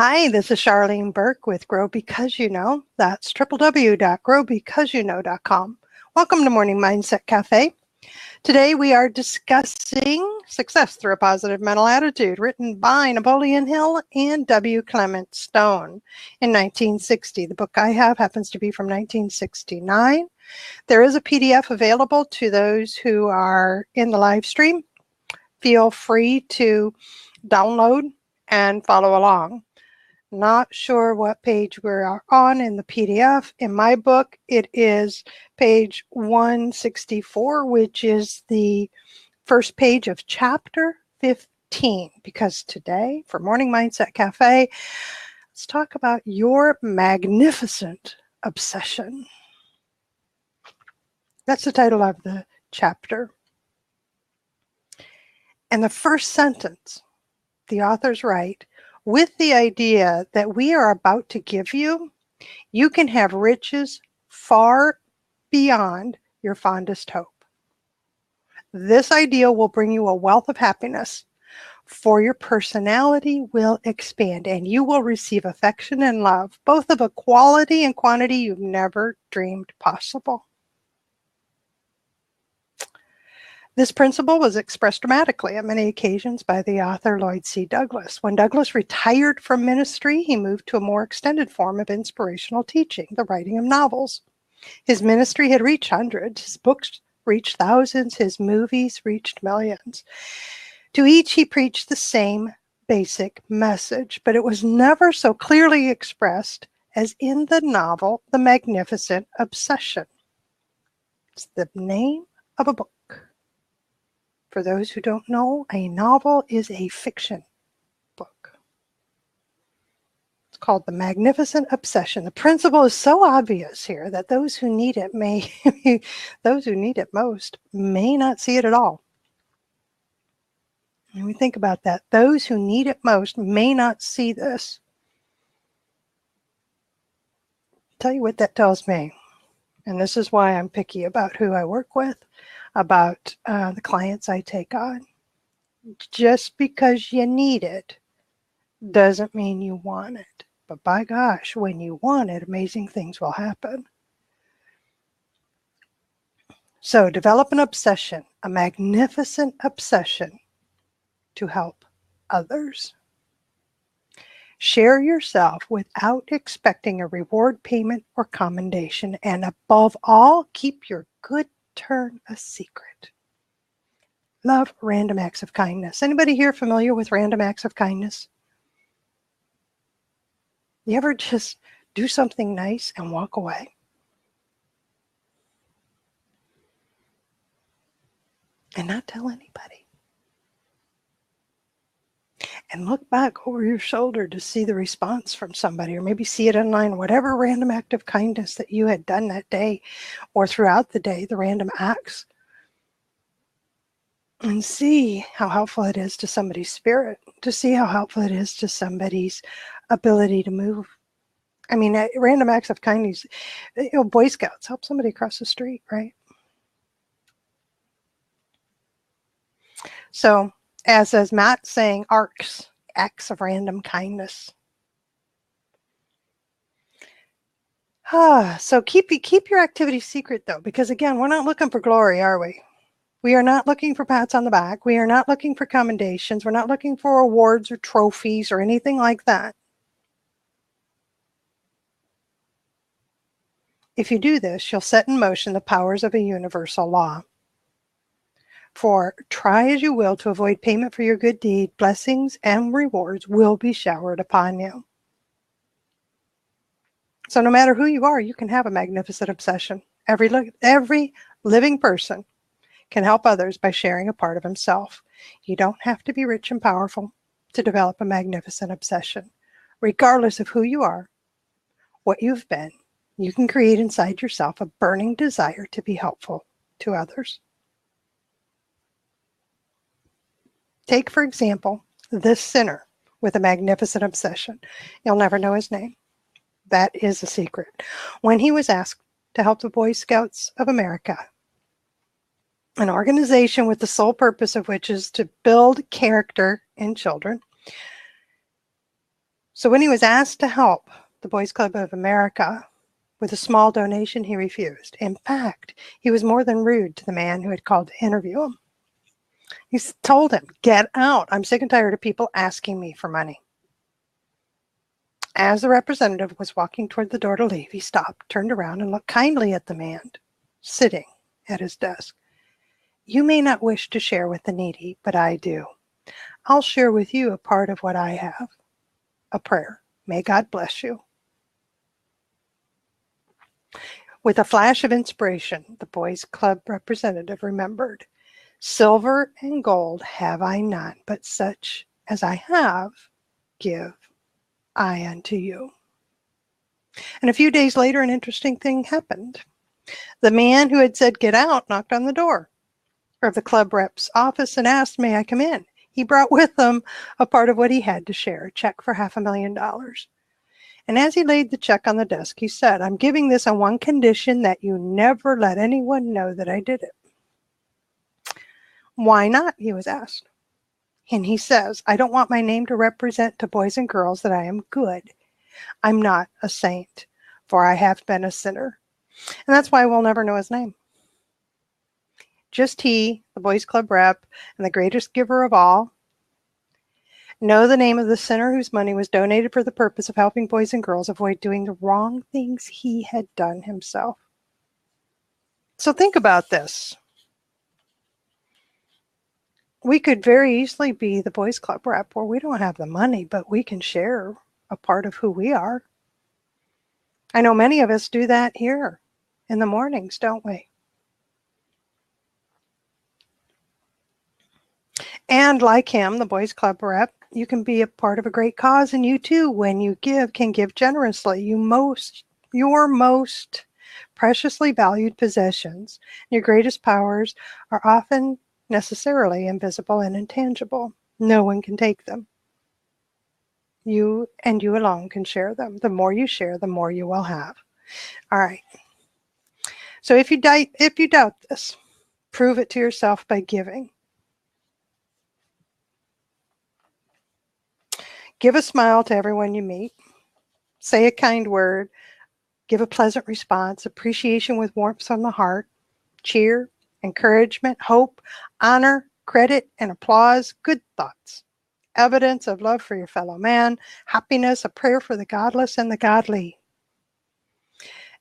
Hi, this is Charlene Burke with Grow Because You Know. That's www.growbecauseyouknow.com. Welcome to Morning Mindset Cafe. Today we are discussing Success Through a Positive Mental Attitude, written by Napoleon Hill and W. Clement Stone in 1960. The book I have happens to be from 1969. There is a PDF available to those who are in the live stream. Feel free to download and follow along. Not sure what page we're on in the PDF. In my book, it is page 164, which is the first page of chapter 15. Because today, for Morning Mindset Cafe, let's talk about your magnificent obsession. That's the title of the chapter. And the first sentence, the authors write, with the idea that we are about to give you, you can have riches far beyond your fondest hope. This idea will bring you a wealth of happiness, for your personality will expand and you will receive affection and love, both of a quality and quantity you've never dreamed possible. This principle was expressed dramatically on many occasions by the author Lloyd C. Douglas. When Douglas retired from ministry, he moved to a more extended form of inspirational teaching, the writing of novels. His ministry had reached hundreds, his books reached thousands, his movies reached millions. To each he preached the same basic message, but it was never so clearly expressed as in the novel, The Magnificent Obsession. It's the name of a book. For those who don't know, a novel is a fiction book. It's called The Magnificent Obsession. The principle is so obvious here that those who need it most may not see it at all. And we think about that. Those who need it most may not see this. I'll tell you what that tells me. And this is why I'm picky about who I work with, about the clients I take on. Just because you need it doesn't mean you want it. But by gosh, when you want it, amazing things will happen. So develop an obsession, a magnificent obsession to help others. Share yourself without expecting a reward, payment, or commendation. And above all, keep your good turn a secret. Love random acts of kindness. Anybody here familiar with random acts of kindness? You ever just do something nice and walk away? And not tell anybody. And look back over your shoulder to see the response from somebody, or maybe see it online, whatever random act of kindness that you had done that day or throughout the day, the random acts. And see how helpful it is to somebody's spirit, to see how helpful it is to somebody's ability to move. I mean, random acts of kindness, Boy Scouts, help somebody across the street, right? So, as Matt saying, acts of random kindness. So keep your activity secret, though, because again, we're not looking for glory, are we? We are not looking for pats on the back. We are not looking for commendations. We're not looking for awards or trophies or anything like that. If you do this, you'll set in motion the powers of a universal law. For try as you will to avoid payment for your good deed, blessings and rewards will be showered upon you. So no matter who you are, you can have a magnificent obsession. Every living person can help others by sharing a part of himself. You don't have to be rich and powerful to develop a magnificent obsession. Regardless of who you are, what you've been, you can create inside yourself a burning desire to be helpful to others. Take, for example, this sinner with a magnificent obsession. You'll never know his name. That is a secret. When he was asked to help the Boy Scouts of America, an organization with the sole purpose of which is to build character in children, So when he was asked to help the Boys Club of America with a small donation, he refused. In fact, he was more than rude to the man who had called to interview him. He told him, "Get out. I'm sick and tired of people asking me for money." As the representative was walking toward the door to leave, he stopped, turned around, and looked kindly at the man sitting at his desk. "You may not wish to share with the needy, but I do. I'll share with you a part of what I have. A prayer. May God bless you." With a flash of inspiration, the Boys Club representative remembered, "Silver and gold have I none, but such as I have give I unto you." And a few days later, an interesting thing happened. The man who had said, "Get out," knocked on the door of the club rep's office and asked, "May I come in?" He brought with him a part of what he had to share, a check for $500,000. And as he laid the check on the desk, he said, "I'm giving this on one condition, that you never let anyone know that I did it." "Why not?" he was asked. And he says, "I don't want my name to represent to boys and girls that I am good. I'm not a saint, for I have been a sinner." And that's why we'll never know his name. Just he, the Boys Club rep, and the greatest giver of all, know the name of the sinner whose money was donated for the purpose of helping boys and girls avoid doing the wrong things he had done himself. So think about this. We could very easily be the Boys Club rep where we don't have the money, but we can share a part of who we are. I know many of us do that here in the mornings, don't we? And like him, the Boys Club rep, you can be a part of a great cause, and you too, when you give, can give generously. Your most preciously valued possessions, your greatest powers, are often necessarily invisible and intangible. No one can take them. You and you alone can share them. The more you share, the more you will have. All right. So if you doubt this, prove it to yourself by giving. Give a smile to everyone you meet. Say a kind word. Give a pleasant response. Appreciation with warmth from the heart. Cheer, encouragement, hope, honor, credit, and applause. Good thoughts. Evidence of love for your fellow man. Happiness, a prayer for the godless and the godly.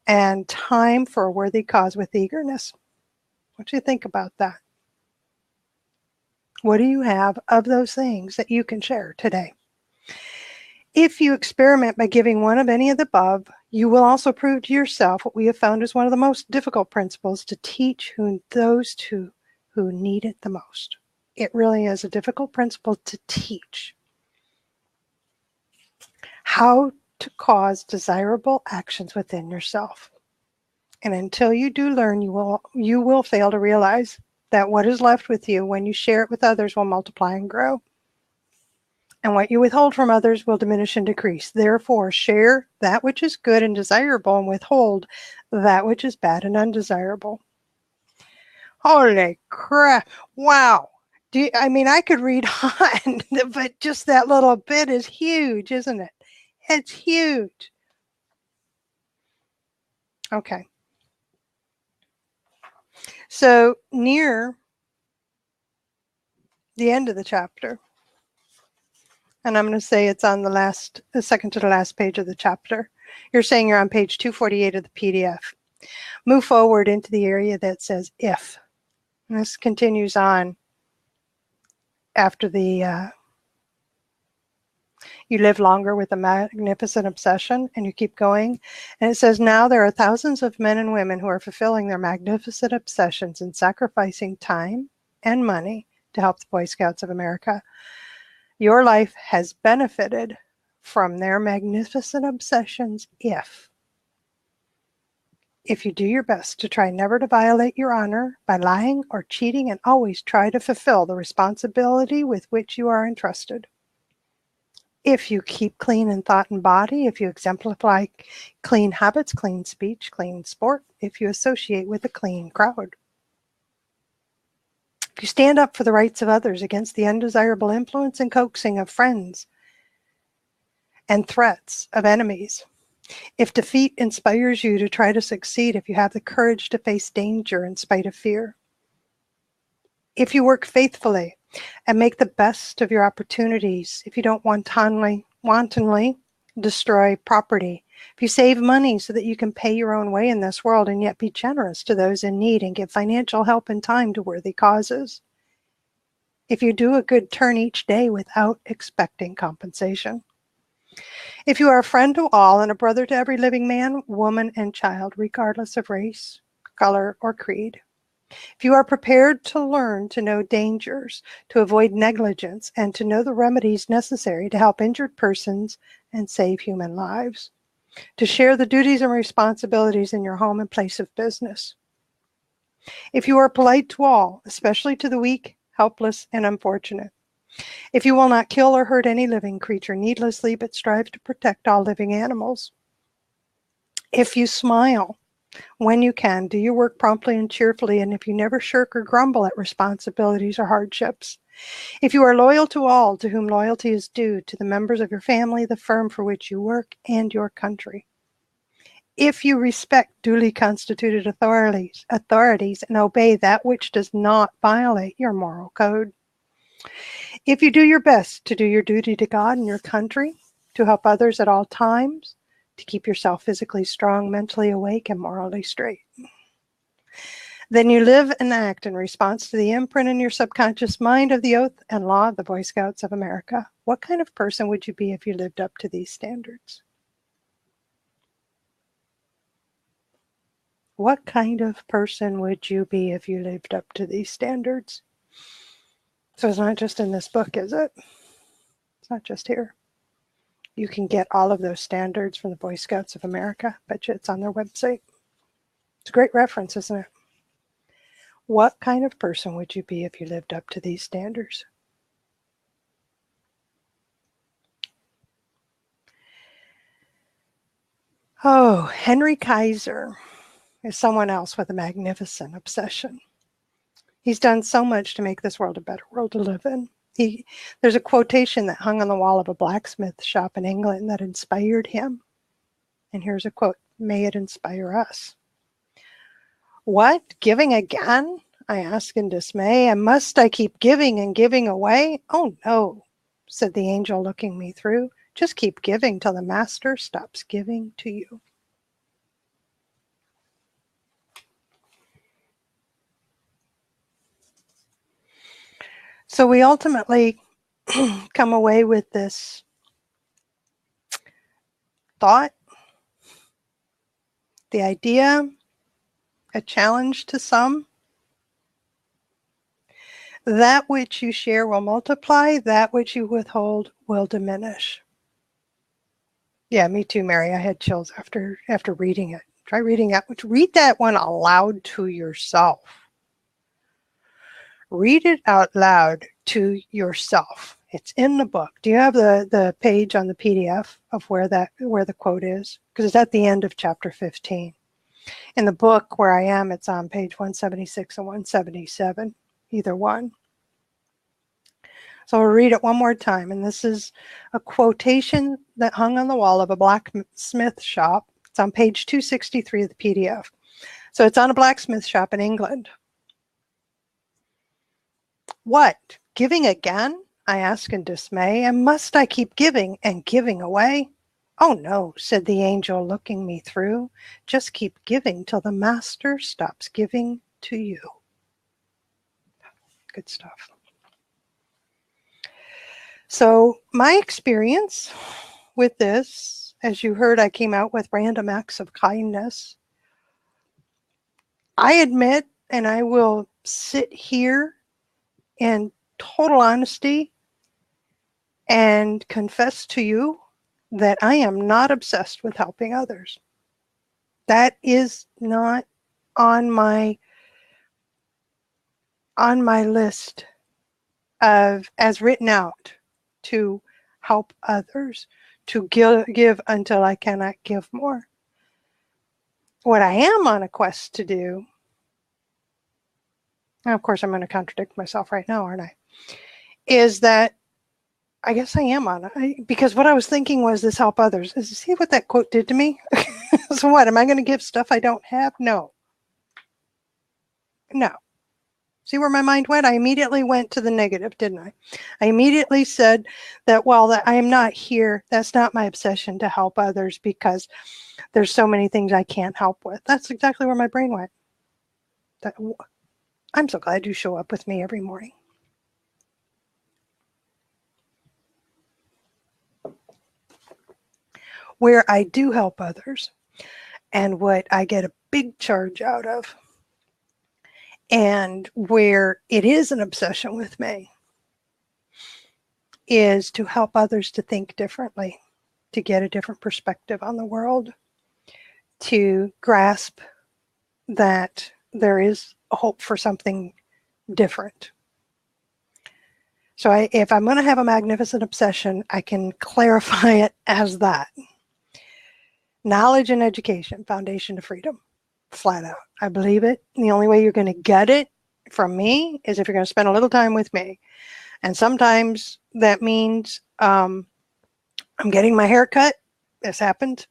And time for a worthy cause with eagerness. What do you think about that? What do you have of those things that you can share today? If you experiment by giving one of any of the above, you will also prove to yourself what we have found is one of the most difficult principles to teach those who need it the most. It really is a difficult principle to teach. How to cause desirable actions within yourself. And until you do learn, you will fail to realize that what is left with you when you share it with others will multiply and grow. And what you withhold from others will diminish and decrease. Therefore, share that which is good and desirable, and withhold that which is bad and undesirable. Holy crap. Wow. I could read on, but just that little bit is huge, isn't it? It's huge. Okay. So near the end of the chapter, and I'm going to say it's on the second to the last page of the chapter. You're saying you're on page 248 of the PDF. Move forward into the area that says if. And this continues on after the you live longer with a magnificent obsession, and you keep going. And it says, now there are thousands of men and women who are fulfilling their magnificent obsessions and sacrificing time and money to help the Boy Scouts of America. Your life has benefited from their magnificent obsessions if you do your best to try never to violate your honor by lying or cheating, and always try to fulfill the responsibility with which you are entrusted. If you keep clean in thought and body, if you exemplify clean habits, clean speech, clean sport, if you associate with a clean crowd. If you stand up for the rights of others against the undesirable influence and coaxing of friends, and threats of enemies. If defeat inspires you to try to succeed, if you have the courage to face danger in spite of fear, if you work faithfully and make the best of your opportunities, if you don't wantonly destroy property, if you save money so that you can pay your own way in this world and yet be generous to those in need and give financial help and time to worthy causes, if you do a good turn each day without expecting compensation, if you are a friend to all and a brother to every living man, woman, and child, regardless of race, color, or creed, if you are prepared to learn to know dangers, to avoid negligence, and to know the remedies necessary to help injured persons and save human lives, to share the duties and responsibilities in your home and place of business, if you are polite to all, especially to the weak, helpless, and unfortunate, if you will not kill or hurt any living creature needlessly, but strive to protect all living animals, if you smile when you can, do your work promptly and cheerfully, and if you never shirk or grumble at responsibilities or hardships, if you are loyal to all to whom loyalty is due, to the members of your family, the firm for which you work, and your country, if you respect duly constituted authorities and obey that which does not violate your moral code, if you do your best to do your duty to God and your country, to help others at all times, to keep yourself physically strong, mentally awake, and morally straight, then you live and act in response to the imprint in your subconscious mind of the oath and law of the Boy Scouts of America. What kind of person would you be if you lived up to these standards? What kind of person would you be if you lived up to these standards? So it's not just in this book, is it? It's not just here. You can get all of those standards from the Boy Scouts of America. Bet you it's on their website. It's a great reference, isn't it? What kind of person would you be if you lived up to these standards? Oh, Henry Kaiser is someone else with a magnificent obsession. He's done so much to make this world a better world to live in. There's a quotation that hung on the wall of a blacksmith shop in England that inspired him. And here's a quote, "May it inspire us." "What, giving again?" I asked in dismay. "And must I keep giving and giving away?" "Oh no," said the angel looking me through. "Just keep giving till the master stops giving to you." So we ultimately come away with this thought, the idea, a challenge to some. That which you share will multiply, that which you withhold will diminish. Yeah, me too, Mary. I had chills after reading it. Try reading that. Read that one aloud to yourself. Read it out loud to yourself. It's in the book. Do you have the page on the PDF of where the quote is? Because it's at the end of chapter 15. In the book where I am, it's on page 176 and 177, either one. So I'll read it one more time. And this is a quotation that hung on the wall of a blacksmith shop. It's on page 263 of the PDF. So it's on a blacksmith shop in England. "What, giving again?" I asked in dismay. "And must I keep giving and giving away?" "Oh no," said the angel looking me through. "Just keep giving till the master stops giving to you." Good stuff. So my experience with this, as you heard, I came out with random acts of kindness. I admit, and I will sit here in total honesty and confess to you that I am not obsessed with helping others. That is not on my list of, as written out, to help others, to give until I cannot give more. What I am on a quest to do, and of course I'm going to contradict myself right now, aren't I, is that I guess I am on it. Because what I was thinking was this help others. See what that quote did to me? So what, am I going to give stuff I don't have? No. No. See where my mind went? I immediately went to the negative, didn't I? I immediately said that, well, that I am not here. That's not my obsession to help others because there's so many things I can't help with. That's exactly where my brain went. I'm so glad you show up with me every morning. Where I do help others and what I get a big charge out of, and where it is an obsession with me, is to help others to think differently, to get a different perspective on the world, to grasp that there is a hope for something different. So if I'm going to have a magnificent obsession, I can clarify it as that. Knowledge and education, foundation to freedom, flat out. I believe it. And the only way you're going to get it from me is if you're going to spend a little time with me. And sometimes that means I'm getting my hair cut. This happens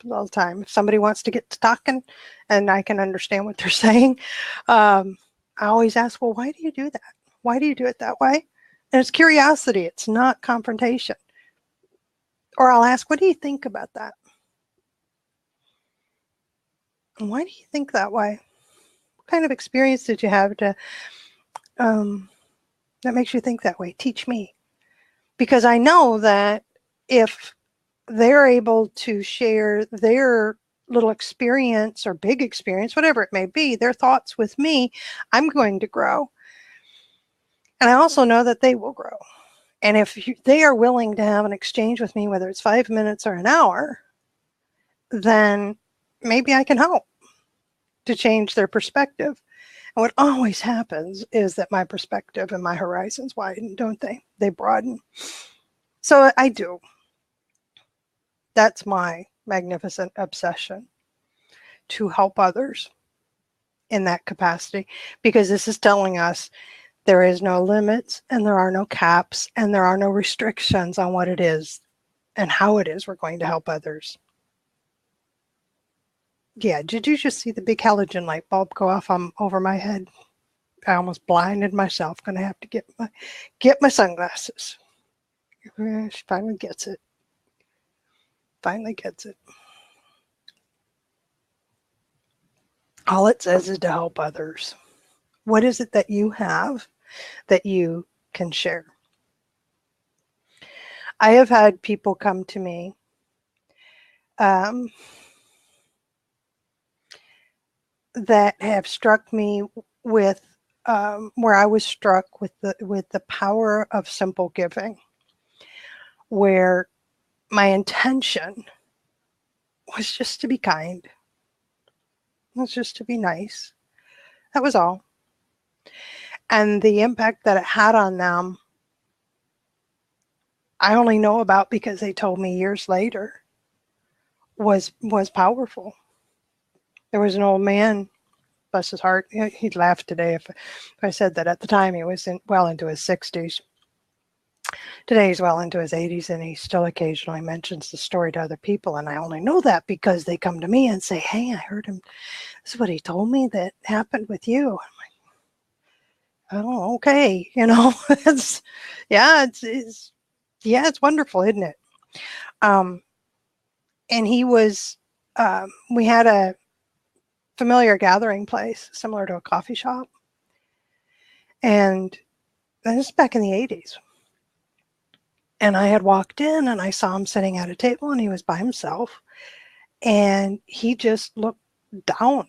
all the time. If somebody wants to get to talking and I can understand what they're saying, I always ask, well, why do you do that? Why do you do it that way? And it's curiosity. It's not confrontation. Or I'll ask, what do you think about that? And why do you think that way? What kind of experience did you have to that makes you think that way? Teach me. Because I know that if they're able to share their little experience or big experience, whatever it may be, their thoughts with me, I'm going to grow. And I also know that they will grow. And if they are willing to have an exchange with me, whether it's 5 minutes or an hour, then maybe I can help to change their perspective. And what always happens is that my perspective and my horizons widen, don't they? They broaden. So I do. That's my magnificent obsession, to help others in that capacity, because this is telling us there is no limits and there are no caps and there are no restrictions on what it is and how it is we're going to help others. Yeah, did you just see the big halogen light bulb go off over my head? I almost blinded myself. Going to have to get my sunglasses. She finally gets it. Finally gets it. All it says is to help others. What is it that you have that you can share? I have had people come to me that have struck me with where I was struck with the power of simple giving, where my intention was just to be kind. It was just to be nice. That was all. And the impact that it had on them, I only know about because they told me years later, was powerful. There was an old man, bless his heart, he'd laugh today if I said that at the time he was well into his 60s. Today he's well into his 80s, and he still occasionally mentions the story to other people, and I only know that because they come to me and say, hey, I heard him, this is what he told me that happened with you. I'm like, oh, okay, it's wonderful, isn't it? And he was, we had a familiar gathering place similar to a coffee shop, and this is back in the 80s. And I had walked in and I saw him sitting at a table, and he was by himself, and he just looked down.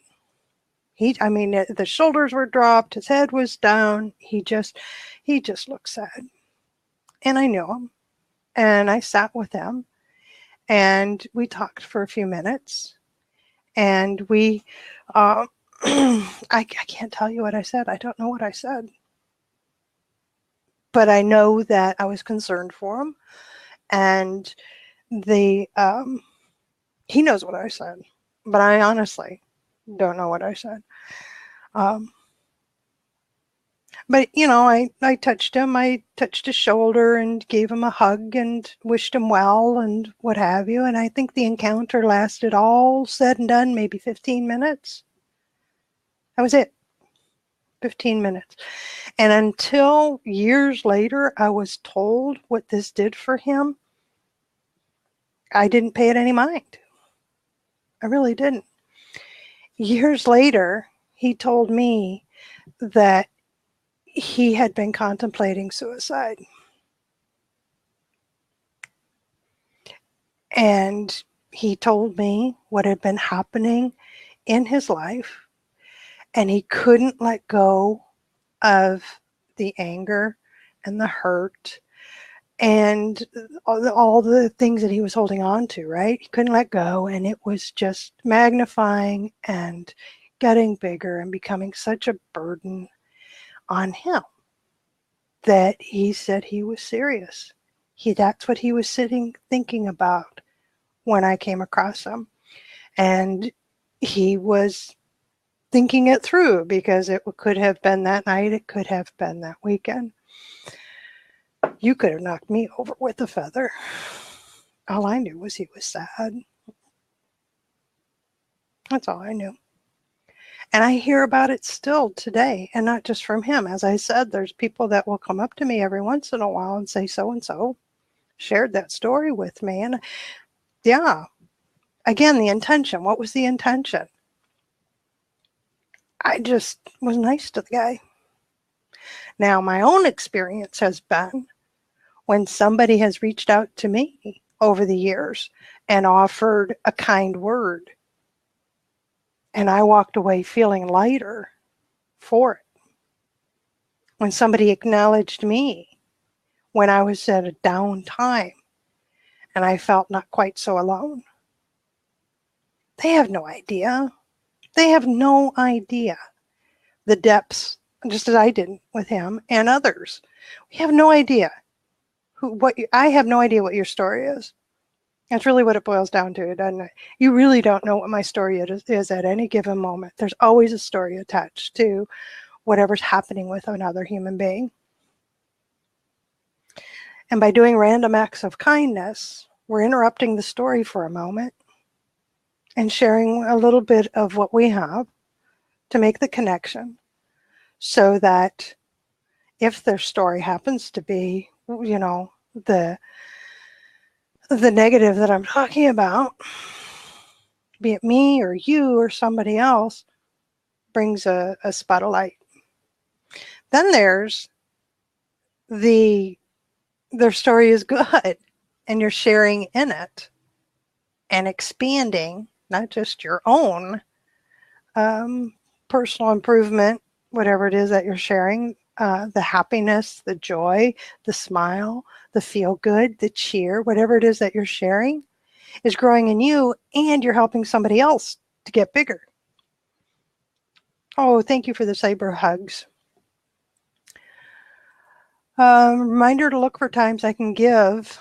The shoulders were dropped, his head was down. He just looked sad. And I knew him, and I sat with him, and we talked for a few minutes, and we, I can't tell you what I said. I don't know what I said. But I know that I was concerned for him, and he knows what I said, but I honestly don't know what I said. But, you know, I touched him. I touched his shoulder and gave him a hug and wished him well and what have you. And I think the encounter lasted, all said and done, maybe 15 minutes. That was it. 15 minutes. And until years later, I was told what this did for him, I didn't pay it any mind. I really didn't. Years later, he told me that he had been contemplating suicide. And he told me what had been happening in his life, and he couldn't let go of the anger and the hurt and all the things that he was holding on to, right? He couldn't let go, and it was just magnifying and getting bigger and becoming such a burden on him that he said he was serious. That's what he was thinking about when I came across him. And he was thinking it through, because it could have been that night, it could have been that weekend. You could have knocked me over with a feather. All I knew was he was sad. That's all I knew. And I hear about it still today, and not just from him. As I said, there's people that will come up to me every once in a while and say, so-and-so shared that story with me. And yeah, again, the intention. What was the intention? I just was nice to the guy. Now, my own experience has been when somebody has reached out to me over the years and offered a kind word, and I walked away feeling lighter for it. When somebody acknowledged me when I was at a down time and I felt not quite so alone. They have no idea. They have no idea the depths, just as I didn't with him and others. We have no idea I have no idea what your story is. That's really what it boils down to, doesn't it? You really don't know what my story is at any given moment. There's always a story attached to whatever's happening with another human being. And by doing random acts of kindness, we're interrupting the story for a moment and sharing a little bit of what we have to make the connection, so that if their story happens to be, you know, the negative that I'm talking about, be it me or you or somebody else, brings a spot of light. Then there's their story is good, and you're sharing in it and expanding not just your own personal improvement, whatever it is that you're sharing, the happiness, the joy, the smile, the feel good, the cheer, whatever it is that you're sharing is growing in you, and you're helping somebody else to get bigger. Oh, thank you for the cyber hugs. Reminder to look for times I can give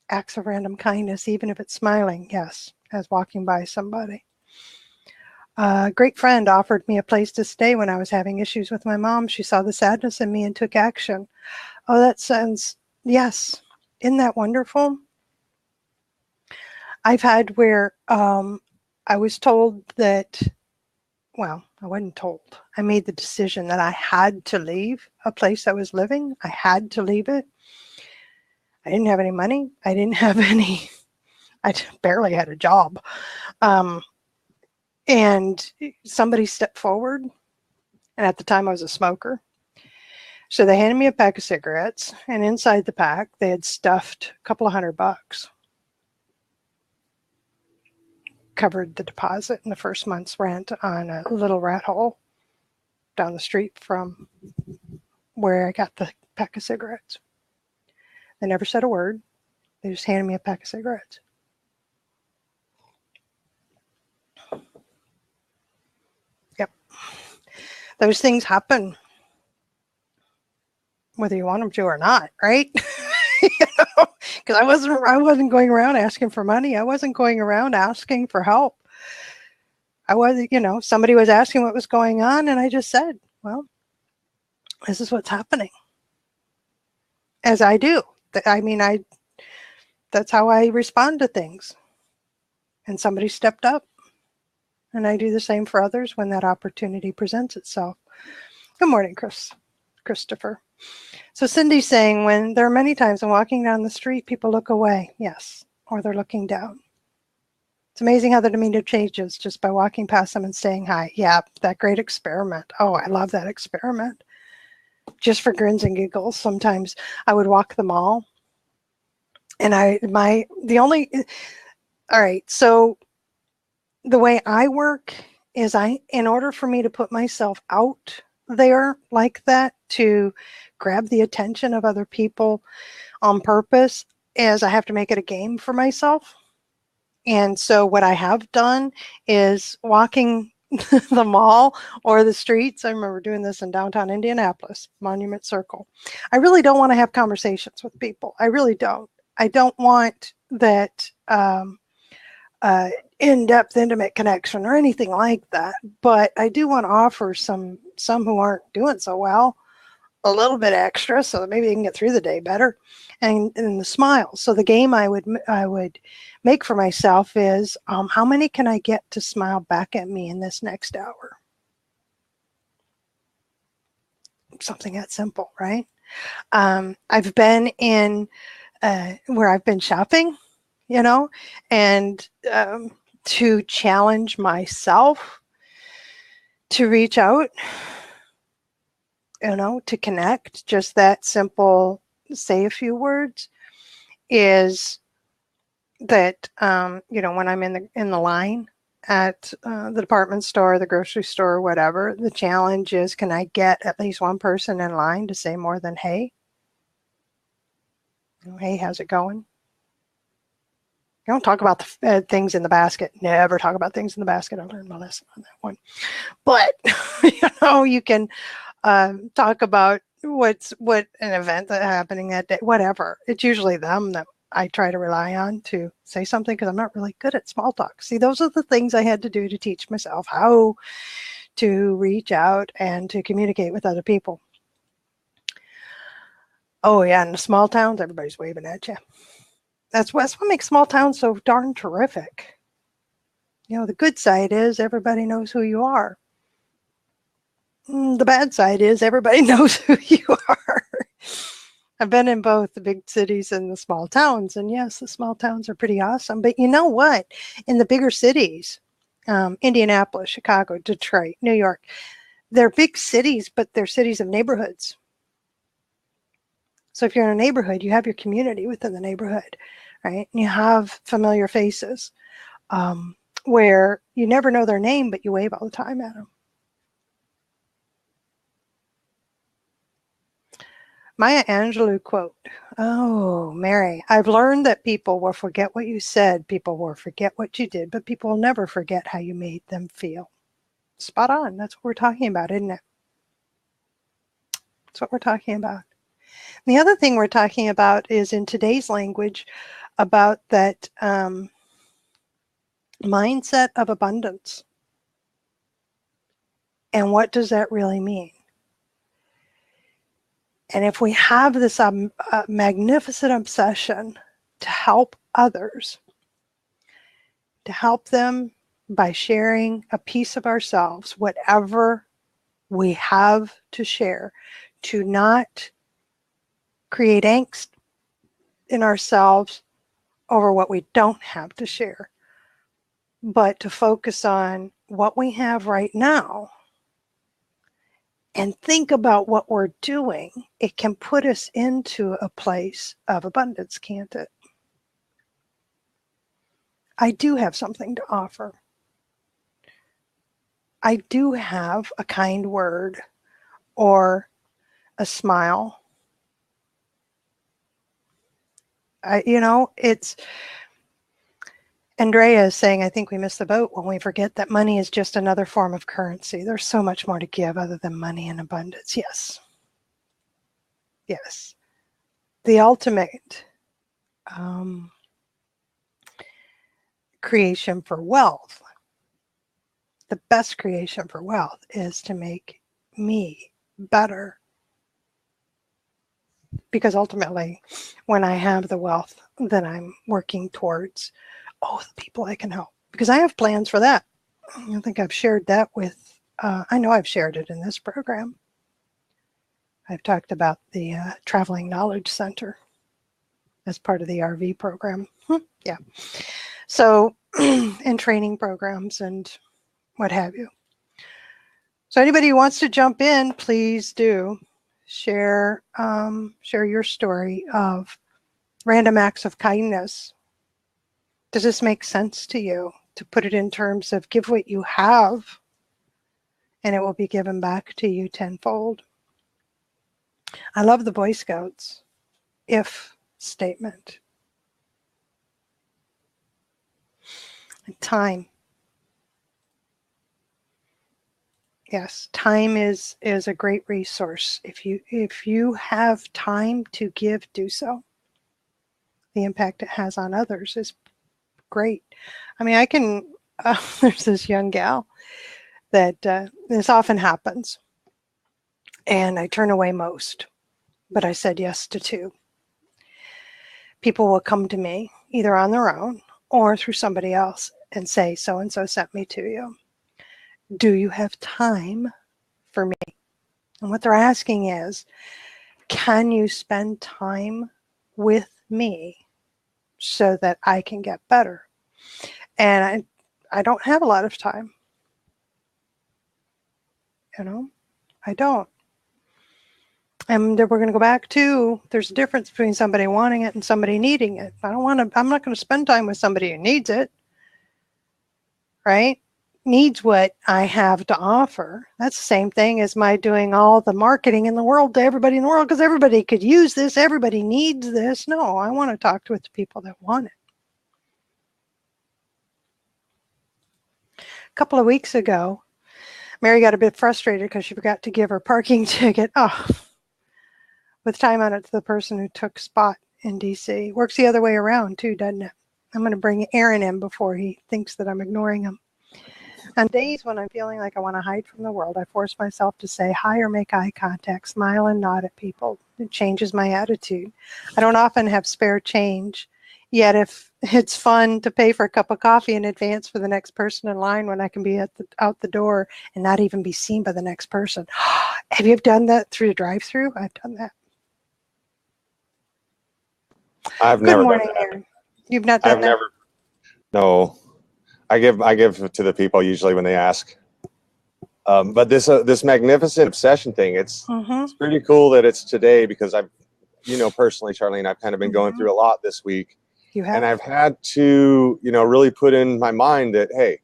acts of random kindness, even if it's smiling, yes, as walking by somebody. A great friend offered me a place to stay when I was having issues with my mom. She saw the sadness in me and took action. Oh, that sounds, yes. Isn't that wonderful? I've had where I was told that, well, I wasn't told. I made the decision that I had to leave a place I was living. I had to leave it. I didn't have any money. I didn't have any, I barely had a job. And somebody stepped forward, and at the time I was a smoker. So they handed me a pack of cigarettes, and inside the pack they had stuffed a couple of $100. Covered the deposit and the first month's rent on a little rat hole down the street from where I got the pack of cigarettes. They never said a word. They just handed me a pack of cigarettes. Yep. Those things happen whether you want them to or not, right? Because I wasn't going around asking for money. I wasn't going around asking for help. I wasn't, somebody was asking what was going on, and I just said, well, This is what's happening. As I do. I mean, that's how I respond to things. And somebody stepped up. And I do the same for others when that opportunity presents itself. Good morning, Christopher. So Cindy's saying, when there are many times when walking down the street, people look away. Yes. Or they're looking down. It's amazing how the demeanor changes just by walking past them and saying hi. Yeah, that great experiment. Oh, I love that experiment. Just for grins and giggles, sometimes I would walk the mall. And all right, so the way I work is in order for me to put myself out there like that to grab the attention of other people on purpose, is I have to make it a game for myself. And so what I have done is walking the mall or the streets. I remember doing this in downtown Indianapolis, Monument Circle. I really don't want to have conversations with people. I really don't. I don't want that in-depth, intimate connection or anything like that. But I do want to offer some who aren't doing so well a little bit extra so that maybe they can get through the day better, and the smiles. So the game I would make for myself is how many can I get to smile back at me in this next hour? Something that simple, right? I've been in where I've been shopping, and to challenge myself to reach out, to connect, just that simple, say a few words, is that, when I'm in the line at the department store, the grocery store, whatever, the challenge is, can I get at least one person in line to say more than, hey? Hey, how's it going? You don't talk about the things in the basket. Never talk about things in the basket. I learned my lesson on that one. But, you can talk about what an event that's happening that day, whatever. It's usually them that I try to rely on to say something, because I'm not really good at small talk. See, those are the things I had to do to teach myself how to reach out and to communicate with other people. Oh yeah, in the small towns, everybody's waving at you. That's what makes small towns so darn terrific. The good side is everybody knows who you are. The bad side is everybody knows who you are. I've been in both the big cities and the small towns, and yes, the small towns are pretty awesome. But you know what? In the bigger cities, Indianapolis, Chicago, Detroit, New York, they're big cities, but they're cities of neighborhoods. So if you're in a neighborhood, you have your community within the neighborhood, right? And you have familiar faces where you never know their name, but you wave all the time at them. Maya Angelou quote. Oh, Mary, I've learned that people will forget what you said, people will forget what you did, but people will never forget how you made them feel. Spot on. That's what we're talking about, isn't it? That's what we're talking about. And the other thing we're talking about is, in today's language, about that mindset of abundance. And what does that really mean? And if we have this magnificent obsession to help others, to help them by sharing a piece of ourselves, whatever we have to share, to not create angst in ourselves over what we don't have to share, but to focus on what we have right now and think about what we're doing, it can put us into a place of abundance, can't it? I do have something to offer. I do have a kind word or a smile. It's Andrea is saying, I think we miss the boat when we forget that money is just another form of currency. There's so much more to give other than money and abundance. Yes. Yes. The ultimate creation for wealth, the best creation for wealth, is to make me better because ultimately when I have the wealth that I'm working towards, the people I can help, because I have plans for that. I think I've shared that with, I know I've shared it in this program. I've talked about the Traveling Knowledge Center as part of the RV program. Yeah. So, and training programs and what have you. So anybody who wants to jump in, please do share your story of random acts of kindness. Does this make sense to you? To put it in terms of give what you have and it will be given back to you tenfold. I love the Boy Scouts if statement. Time. Yes, time is a great resource. If you have time to give, do so. The impact it has on others is great. I mean, I can, there's this young gal that this often happens, and I turn away most, but I said yes to 2. People will come to me either on their own or through somebody else and say, so-and-so sent me to you. Do you have time for me? And what they're asking is, can you spend time with me so that I can get better? And I don't have a lot of time. I don't. And we're going to go back to, there's a difference between somebody wanting it and somebody needing it. I'm not going to spend time with somebody who needs it, right? Needs what I have to offer. That's the same thing as my doing all the marketing in the world to everybody in the world because everybody could use this. Everybody needs this. No, I want to talk to the people that want it. A couple of weeks ago, Mary got a bit frustrated because she forgot to give her parking ticket. With time on it to the person who took spot in DC. Works the other way around too, doesn't it? I'm going to bring Aaron in before he thinks that I'm ignoring him. On days when I'm feeling like I want to hide from the world, I force myself to say hi or make eye contact, smile and nod at people. It changes my attitude. I don't often have spare change, yet if it's fun to pay for a cup of coffee in advance for the next person in line when I can be out the door and not even be seen by the next person. Have you done that through the drive-through? I've done that. I've never done that. Aaron. You've not done that? Never. No, I give to the people usually when they ask. But this magnificent obsession thing, it's pretty cool that it's today because I've, personally, Charlene, I've kind of been going through a lot this week. You have? And I've had to, really put in my mind that, hey,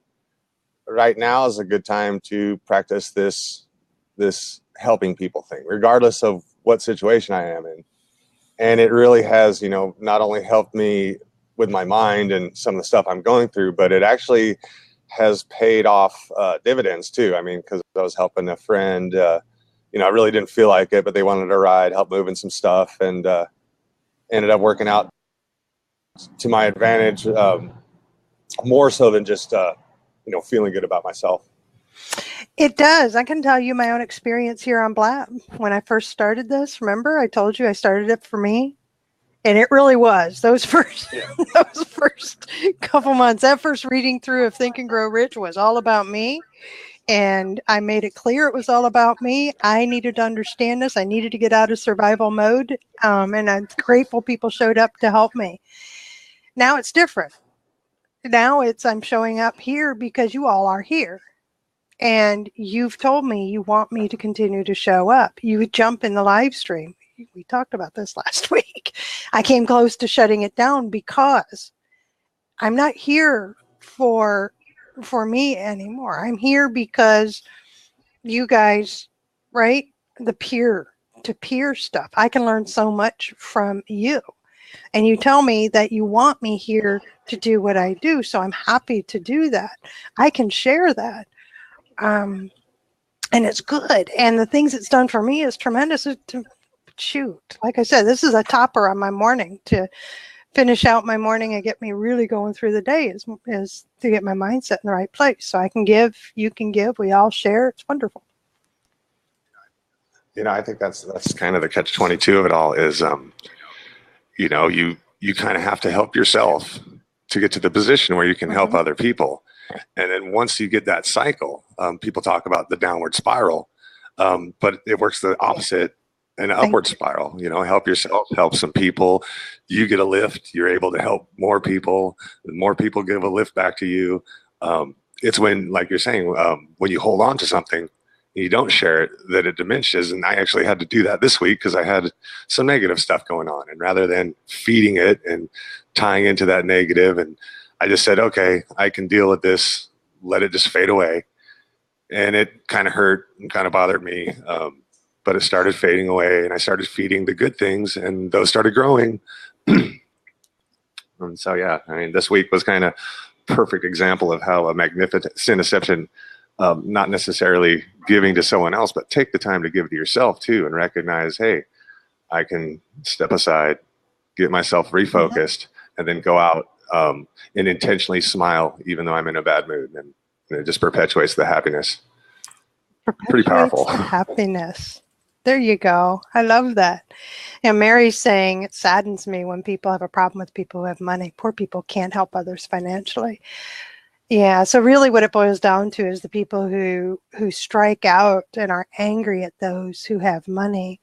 right now is a good time to practice this helping people thing, regardless of what situation I am in. And it really has, not only helped me with my mind and some of the stuff I'm going through, but it actually has paid off dividends too. I mean, because I was helping a friend, I really didn't feel like it, but they wanted a ride, help moving some stuff, and ended up working out to my advantage, more so than just, feeling good about myself. It does. I can tell you my own experience here on Blab. When I first started this, remember I told you I started it for me? And it really was. Those first couple months, that first reading through of Think and Grow Rich was all about me. And I made it clear it was all about me. I needed to understand this. I needed to get out of survival mode. And I'm grateful people showed up to help me. Now it's different. Now I'm showing up here because you all are here. And you've told me you want me to continue to show up. You would jump in the live stream. We talked about this last week. I came close to shutting it down because I'm not here for me anymore. I'm here because you guys, right? The peer-to-peer stuff. I can learn so much from you. And you tell me that you want me here to do what I do. So I'm happy to do that. I can share that. And it's good. And the things it's done for me is tremendous. Shoot, like I said, this is a topper on my morning to finish out my morning and get me really going through the day is to get my mindset in the right place. So I can give, you can give, we all share. It's wonderful. I think that's kind of the catch-22 of it all is, you kind of have to help yourself to get to the position where you can help other people. And then once you get that cycle, people talk about the downward spiral, but it works the opposite, an upward spiral. Help yourself, help some people. You get a lift. You're able to help more people. More people give a lift back to you. It's when, like you're saying, when you hold on to something and you don't share it, that it diminishes. And I actually had to do that this week because I had some negative stuff going on. And rather than feeding it and tying into that negative, and I just said, okay, I can deal with this. Let it just fade away. And it kind of hurt and kind of bothered me. But it started fading away, and I started feeding the good things, and those started growing. And so, yeah, I mean, this week was kind of perfect example of how a magnificent interception, not necessarily giving to someone else, but take the time to give to yourself too, and recognize, hey, I can step aside, get myself refocused, and then go out and intentionally smile, even though I'm in a bad mood. And it just perpetuates the happiness. Pretty powerful. Happiness. There you go. I love that. And Mary's saying, it saddens me when people have a problem with people who have money. Poor people can't help others financially. Yeah. So really what it boils down to is the people who strike out and are angry at those who have money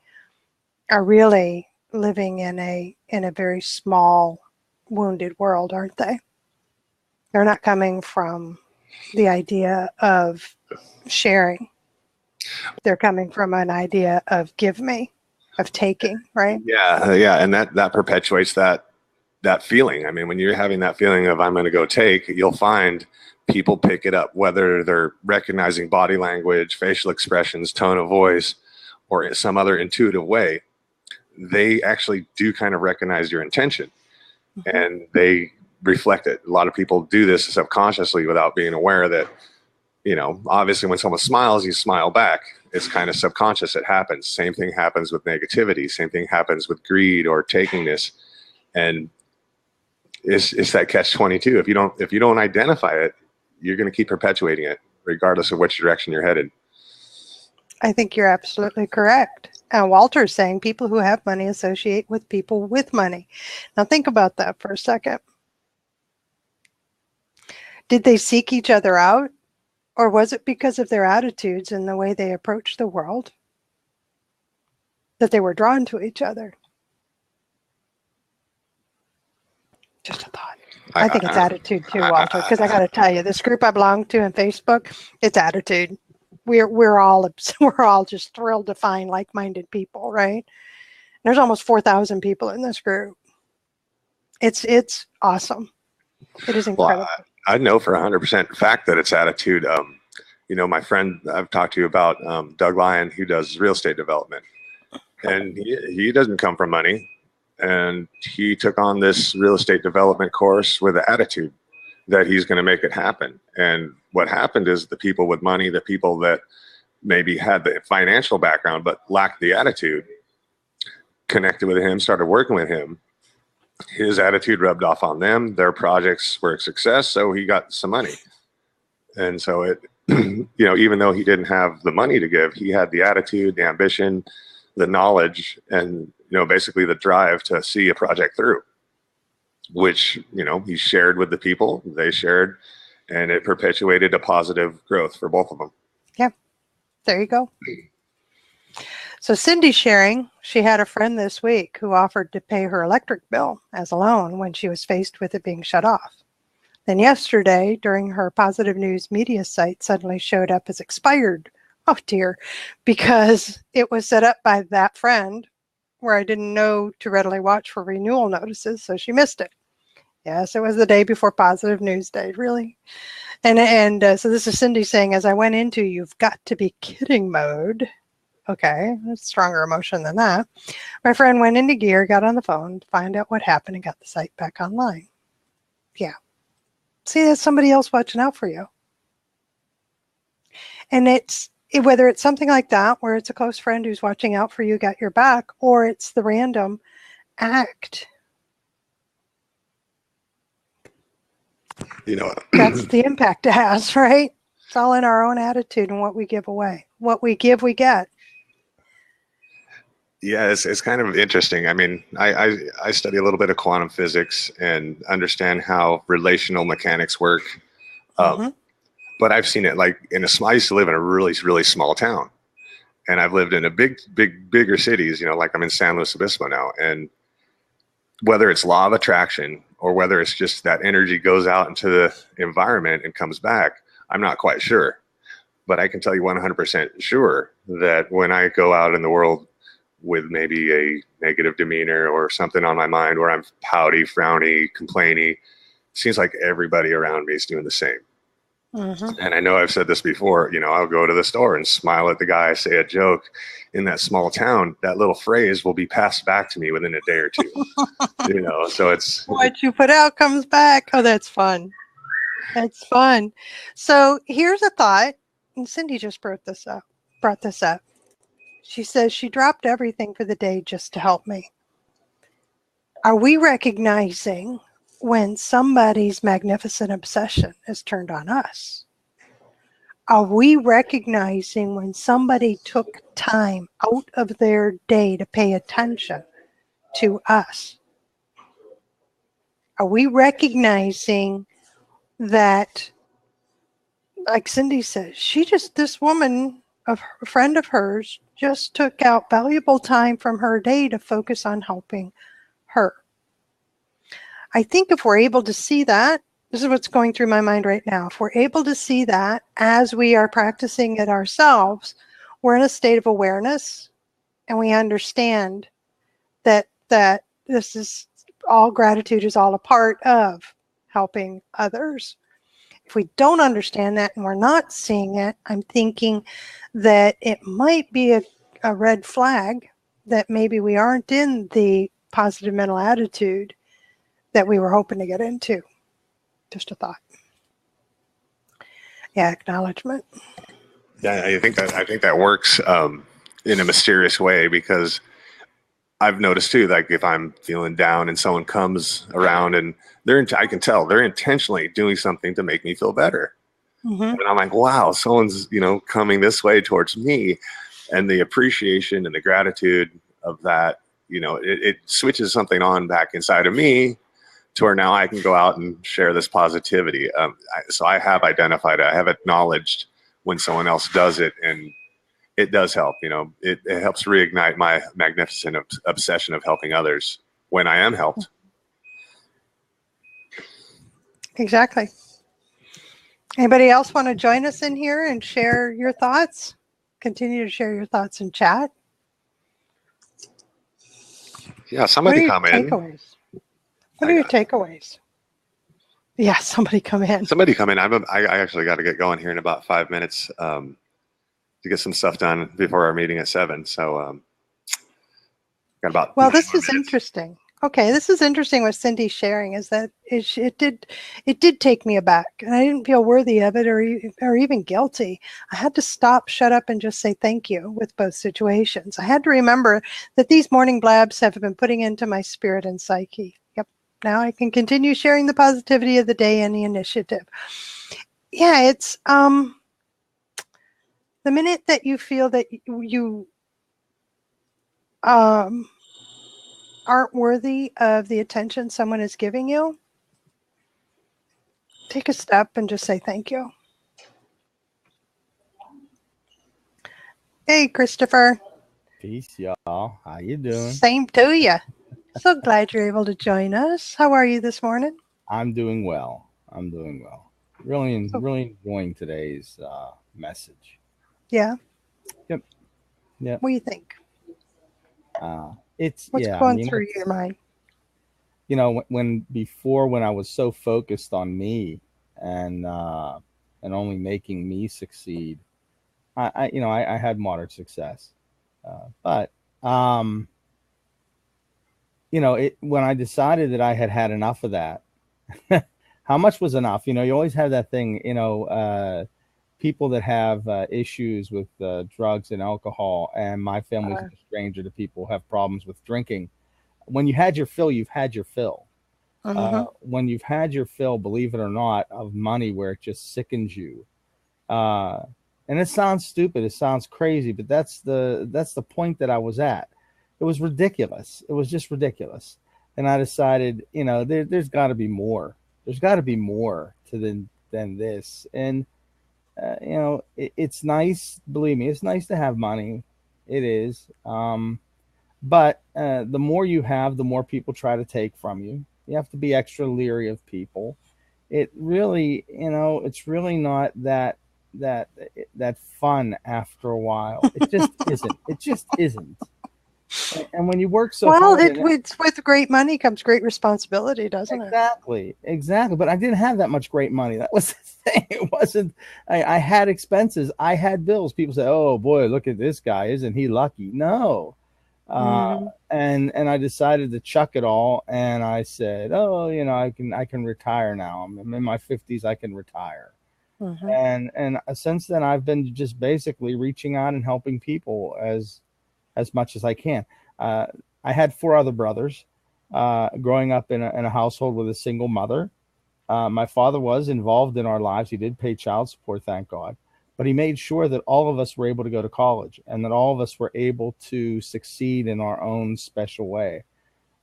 are really living in a very small, wounded world, aren't they? They're not coming from the idea of sharing. They're coming from an idea of give me, of taking, right? Yeah, and that perpetuates that feeling. I mean, when you're having that feeling of I'm going to go take, you'll find people pick it up, whether they're recognizing body language, facial expressions, tone of voice, or some other intuitive way. They actually do kind of recognize your intention, and they reflect it. A lot of people do this subconsciously without being aware that, obviously when someone smiles, you smile back. It's kind of subconscious. It happens. Same thing happens with negativity. Same thing happens with greed or takingness. And it's that catch-22. If you don't identify it, you're going to keep perpetuating it, regardless of which direction you're headed. I think you're absolutely correct. And Walter's saying people who have money associate with people with money. Now think about that for a second. Did they seek each other out? Or was it because of their attitudes and the way they approached the world that they were drawn to each other? Just a thought. I think it's attitude too, Walter, because I got to tell you, this group I belong to in Facebook, it's attitude. We're all just thrilled to find like-minded people, right? There's almost 4,000 people in this group. It's awesome. It is incredible. Well, I know for 100% fact that it's attitude. My friend I've talked to you about, Doug Lyon, who does real estate development, and he doesn't come from money, and he took on this real estate development course with the attitude that he's going to make it happen. And what happened is the people with money, the people that maybe had the financial background but lacked the attitude, connected with him, started working with him. His attitude rubbed off on them. Their projects were a success, so he got some money. And so it, even though he didn't have the money to give, he had the attitude, the ambition, the knowledge, and basically the drive to see a project through, which he shared with the people. They shared, and it perpetuated a positive growth for both of them. Yeah, there you go. So Cindy's sharing, she had a friend this week who offered to pay her electric bill as a loan when she was faced with it being shut off. Then yesterday, during her Positive News media site, suddenly showed up as expired. Oh dear, because it was set up by that friend where I didn't know to readily watch for renewal notices, so she missed it. Yes, it was the day before Positive News Day, really. And so this is Cindy saying, as I went into "you've got to be kidding" mode, okay, that's a stronger emotion than that, my friend went into gear, got on the phone to find out what happened, and got the site back online. Yeah. See, there's somebody else watching out for you. And whether it's something like that, where it's a close friend who's watching out for you, got your back, or it's the random act. That's the impact it has, right? It's all in our own attitude and what we give away. What we give, we get. Yeah, it's kind of interesting. I mean, I study a little bit of quantum physics and understand how relational mechanics work. Um, Mm-hmm. but I've seen it like I used to live in a really small town, and I've lived in a bigger cities. You know, like I'm in San Luis Obispo now, and whether it's law of attraction or whether it's just that energy goes out into the environment and comes back, I'm not quite sure. But I can tell you 100% sure that when I go out in the world with maybe a negative demeanor or something on my mind where I'm pouty, frowny, complaining, it seems like everybody around me is doing the same. Mm-hmm. And I know I've said this before, you know, I'll go to the store and smile at the guy, say a joke. In that small town, that little phrase will be passed back to me within a day or two. You know, so What you put out comes back. Oh, that's fun. That's fun. So here's a thought, and Cindy just Brought this up. She says she dropped everything for the day just to help me. Are we recognizing when somebody's magnificent obsession is turned on us? Are we recognizing when somebody took time out of their day to pay attention to us? Are we recognizing that, like Cindy says, this woman, a friend of hers, just took out valuable time from her day to focus on helping her? I think if we're able to see that, this is what's going through my mind right now. If we're able to see that as we are practicing it ourselves, we're in a state of awareness and we understand that this is all, gratitude is all a part of helping others. If we don't understand that and we're not seeing it, I'm thinking that it might be a red flag that maybe we aren't in the positive mental attitude that we were hoping to get into. Just a thought. Yeah, acknowledgement. yeah, I think that works in a mysterious way because I've noticed too, like if I'm feeling down and someone comes around and I can tell they're intentionally doing something to make me feel better. Mm-hmm. And I'm like, wow, someone's, you know, coming this way towards me. And the appreciation and the gratitude of that, you know, it switches something on back inside of me to where now I can go out and share this positivity. So I have identified it. I have acknowledged when someone else does it, and it does help. You know, it helps reignite my magnificent obsession of helping others when I am helped. Exactly. Anybody else want to join us in here and share your thoughts? Continue to share your thoughts in chat. Yeah, somebody come in. Takeaways? What are your takeaways? Yeah, somebody come in. Somebody come in. I actually got to get going here in about 5 minutes to get some stuff done before our meeting at 7. So got about. Well, this is interesting. Okay, this is interesting what Cindy's sharing is that it did take me aback, and I didn't feel worthy of it or even guilty. I had to stop, shut up, and just say thank you with both situations. I had to remember that these morning blabs have been putting into my spirit and psyche. Yep, now I can continue sharing the positivity of the day and the initiative. Yeah, it's the minute that you feel that you aren't worthy of the attention someone is giving you, take a step and just say thank you. Hey, Christopher. Peace, y'all. How you doing? Same to you. So glad you're able to join us. How are you this morning? I'm doing well. Really enjoying today's message. Yeah. Yep. What do you think? It's what's going through your mind? You know, when I was so focused on me and only making me succeed, I had moderate success, but when I decided that I had enough of that, how much was enough? You always have that thing, people that have issues with drugs and alcohol, and my family's a stranger to people who have problems with drinking. When you had your fill, you've had your fill. When you've had your fill, believe it or not, of money where it just sickens you. And it sounds stupid, it sounds crazy, but that's the point that I was at. It was ridiculous. It was just ridiculous. And I decided, there's got to be more. There's got to be more to than this. And it's nice. Believe me, it's nice to have money. It is. But the more you have, the more people try to take from you. You have to be extra leery of people. It really, it's really not that fun after a while. It just isn't. It just isn't. And when you work so well, hard, with great money comes great responsibility, doesn't it? Exactly. But I didn't have that much great money. That was the thing. It wasn't. I had expenses. I had bills. People say, "Oh boy, look at this guy! Isn't he lucky?" No. And I decided to chuck it all, and I said, "Oh, I can retire now. I'm in my 50s. I can retire." And since then, I've been just basically reaching out and helping people as much as I can. I had 4 other brothers growing up in a household with a single mother. My father was involved in our lives. He did pay child support, thank God. But he made sure that all of us were able to go to college and that all of us were able to succeed in our own special way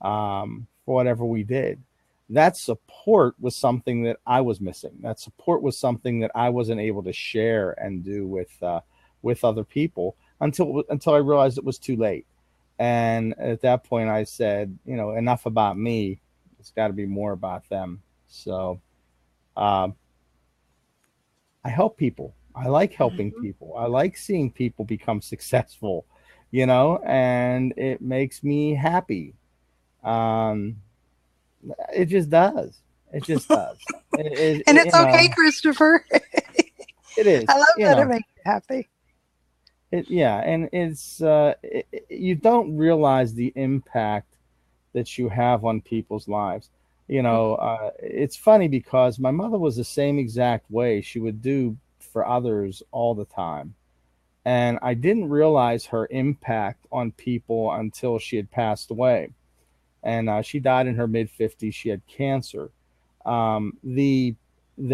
for whatever we did. That support was something that I was missing. That support was something that I wasn't able to share and do with other people until I realized it was too late. And at that point I said, enough about me. It's got to be more about them. So I help people. I like helping people. I like seeing people become successful, and it makes me happy. It just does. It just does. And it's okay, Christopher. It is. I love that it makes you happy. And it's you don't realize the impact that you have on people's lives. It's funny because my mother was the same exact way. She would do for others all the time. And I didn't realize her impact on people until she had passed away. And she died in her mid-50s. She had cancer. The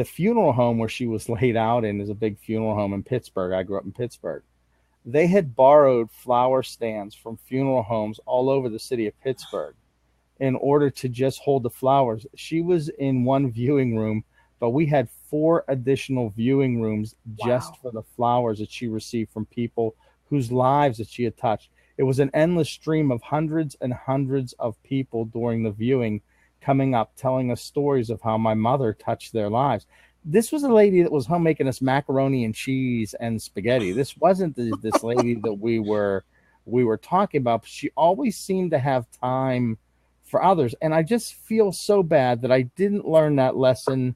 funeral home where she was laid out in is a big funeral home in Pittsburgh. I grew up in Pittsburgh. They had borrowed flower stands from funeral homes all over the city of Pittsburgh in order to just hold the flowers. She was in one viewing room, but we had 4 additional viewing rooms just for the flowers that she received from people whose lives that she had touched. It was an endless stream of hundreds and hundreds of people during the viewing coming up, telling us stories of how my mother touched their lives. This was a lady that was home making us macaroni and cheese and spaghetti. This wasn't this lady that we were talking about. She always seemed to have time for others. And I just feel so bad that I didn't learn that lesson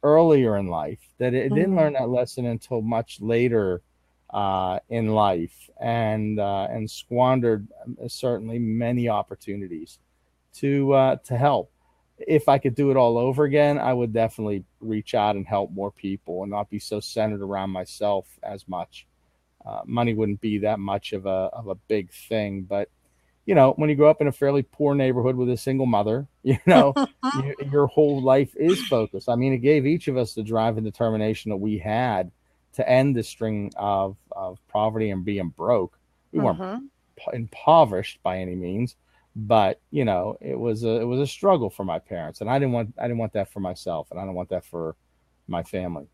earlier in life, that I didn't learn that lesson until much later in life, and squandered certainly many opportunities to help. If I could do it all over again, I would definitely reach out and help more people and not be so centered around myself as much. Money wouldn't be that much of a big thing, but when you grow up in a fairly poor neighborhood with a single mother, your whole life is focused. I mean, it gave each of us the drive and determination that we had to end the string of poverty and being broke. We weren't impoverished by any means, but it was a struggle for my parents, and I didn't want that for myself, and I don't want that for my family.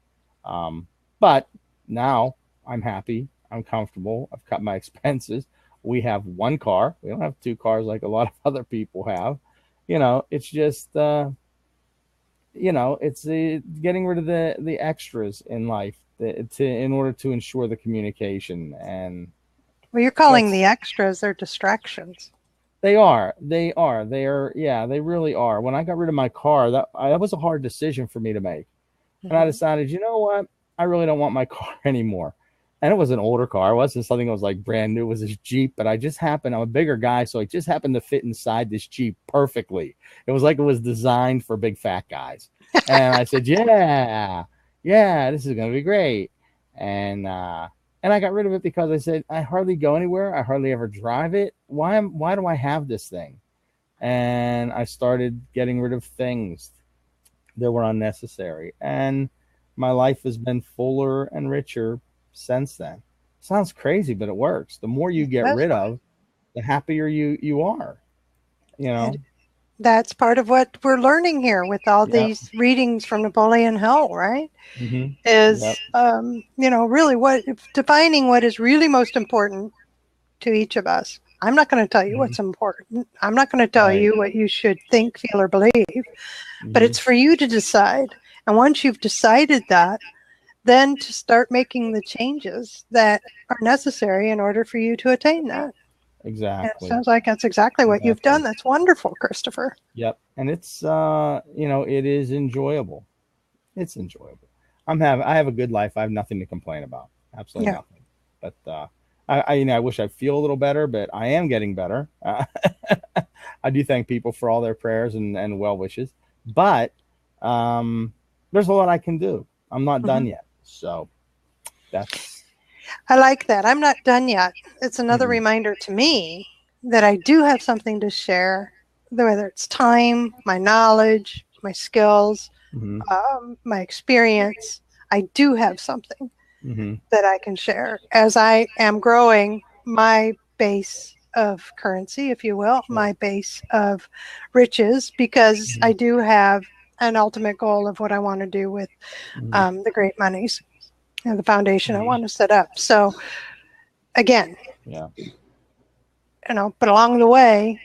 But now I'm happy. I'm comfortable. I've cut my expenses. We have 1 car. We don't have 2 cars like a lot of other people have. It's just, it's getting rid of the extras in life in order to ensure the communication. And well, you're calling the extras, they're distractions. They are. Yeah, they really are. When I got rid of my car, that was a hard decision for me to make. And I decided, you know what? I really don't want my car anymore. And it was an older car. It wasn't something that was like brand new. It was this Jeep, but I'm a bigger guy, so I just happened to fit inside this Jeep perfectly. It was like it was designed for big fat guys. And I said, yeah, this is going to be great. And I got rid of it because I said, I hardly go anywhere. I hardly ever drive it. Why do I have this thing? And I started getting rid of things that were unnecessary. And my life has been fuller and richer since then. Sounds crazy, but it works. The more you get rid of, the happier you are, you know. And that's part of what we're learning here with all these readings from Napoleon Hill, right? Mm-hmm. Is, you know, really what defining what is really most important to each of us. I'm not going to tell you what's important. I'm not going to tell you what you should think, feel, or believe, but it's for you to decide. And once you've decided that, then to start making the changes that are necessary in order for you to attain that. Exactly. And it sounds like that's exactly what you've done. That's wonderful, Christopher. Yep. And it's, you know, it is enjoyable. It's enjoyable. I have a good life. I have nothing to complain about. Absolutely nothing. But, you know, I wish I'd feel a little better, but I am getting better. I do thank people for all their prayers and well wishes, but, there's a lot I can do. I'm not done yet. So I like that. I'm not done yet. It's another reminder to me that I do have something to share, whether it's time, my knowledge, my skills, my experience. I do have something that I can share as I am growing my base of currency, if you will, my base of riches, because I do have an ultimate goal of what I want to do with the great monies and the foundation I want to set up. So again, you know, but along the way,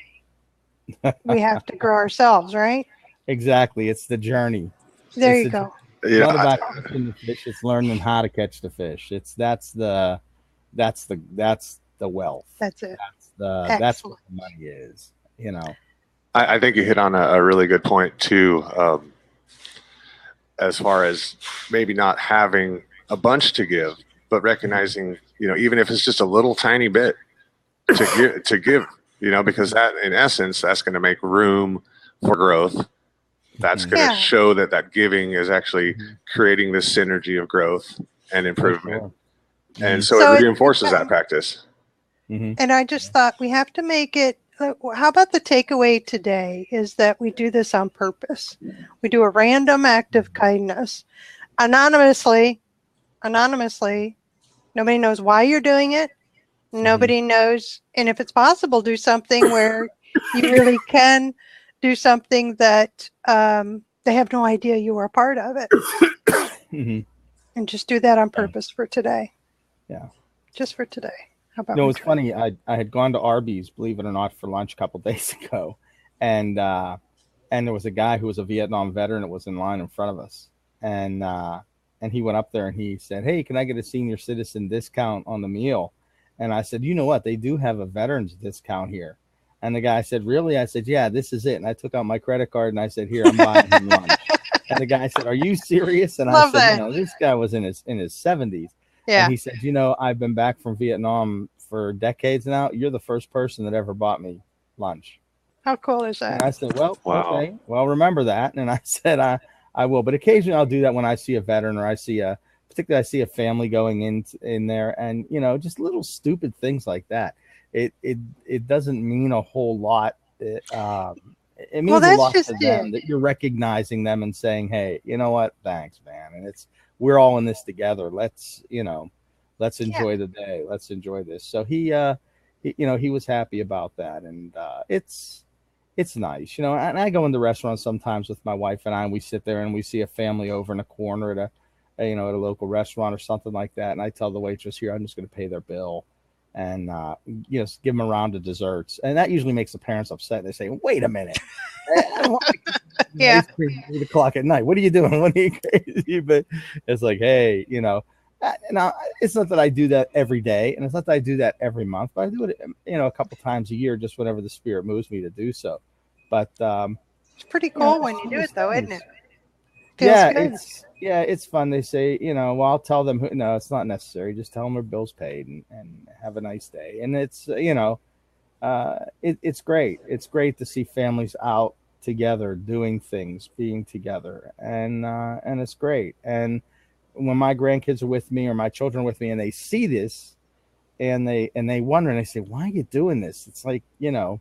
we have to grow ourselves, right? Exactly. It's the journey. There you go. It's not about catching the fish. It's learning how to catch the fish. That's the wealth. That's it. That's what the money is, you know. I think you hit on a really good point too, as far as maybe not having a bunch to give, but recognizing, you know, even if it's just a little tiny bit to give, you know, because that in essence, that's going to make room for growth. That's going to show that giving is actually creating this synergy of growth and improvement. And so it reinforces that practice. And I just thought we have to make it, how about the takeaway today is that we do this on purpose. We do a random act of kindness anonymously. Nobody knows why you're doing it. Nobody knows. And if it's possible, do something where you really can do something that they have no idea you were a part of it. And just do that on purpose for today. Yeah. Just for today. How about it's funny. I had gone to Arby's, believe it or not, for lunch a couple days ago. And there was a guy who was a Vietnam veteran that was in line in front of us. And he went up there and he said, "Hey, can I get a senior citizen discount on the meal?" And I said, "You know what? They do have a veterans discount here." And the guy said, "Really?" I said, "Yeah, this is it." And I took out my credit card and I said, "Here, I'm buying him lunch." And the guy said, "Are you serious?" And I said, "You know, this guy was in his 70s." Yeah. And he said, "You know, I've been back from Vietnam for decades now. You're the first person that ever bought me lunch." How cool is that? And I said, "Well, okay. Well, remember that." And I said, I will, but occasionally I'll do that when I see a veteran or particularly I see a family going in there, and you know, just little stupid things like that. It doesn't mean a whole lot. It means a lot to them that you're recognizing them and saying, "Hey, you know what? Thanks, man." And we're all in this together. Let's enjoy the day. Let's enjoy this. So he was happy about that, and it's nice, you know. And I go into restaurants sometimes with my wife and I, and we sit there and we see a family over in a corner at a local restaurant or something like that. And I tell the waitress, "Here, I'm just going to pay their bill and, give them a round of desserts." And that usually makes the parents upset. They say, "Wait a minute." It's 8 o'clock at night. What are you doing? What are you crazy? But it's like, hey, you know, now it's not that I do that every day, and it's not that I do that every month, but I do it, you know, a couple times a year, just whenever the spirit moves me to do so. But it's pretty cool when you do it, though, isn't it? Feels good. It's fun. They say, you know, well, I'll tell them, no, it's not necessary. Just tell them their bill's paid and have a nice day. And it's, you know, it's great. It's great to see families out together, doing things, being together, and it's great. And when my grandkids are with me or my children are with me and they see this and they wonder and they say, "Why are you doing this?" It's like, you know,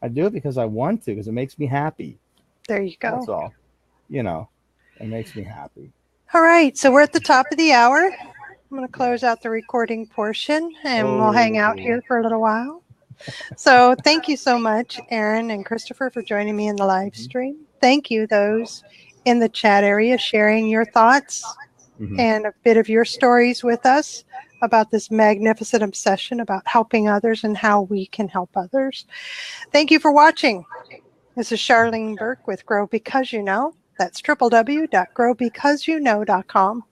I do it because I want to, because it makes me happy. There you go. That's all. You know, it makes me happy. All right. So we're at the top of the hour. I'm going to close out the recording portion and we'll hang out here for a little while. So thank you so much, Aaron and Christopher, for joining me in the live stream. Thank you, those in the chat area, sharing your thoughts and a bit of your stories with us about this magnificent obsession about helping others and how we can help others. Thank you for watching. This is Charlene Burke with Grow Because You Know. That's www.growbecauseyouknow.com.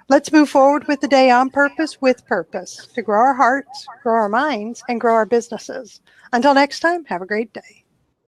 Let's move forward with the day on purpose, with purpose, to grow our hearts, grow our minds, and grow our businesses. Until next time, have a great day.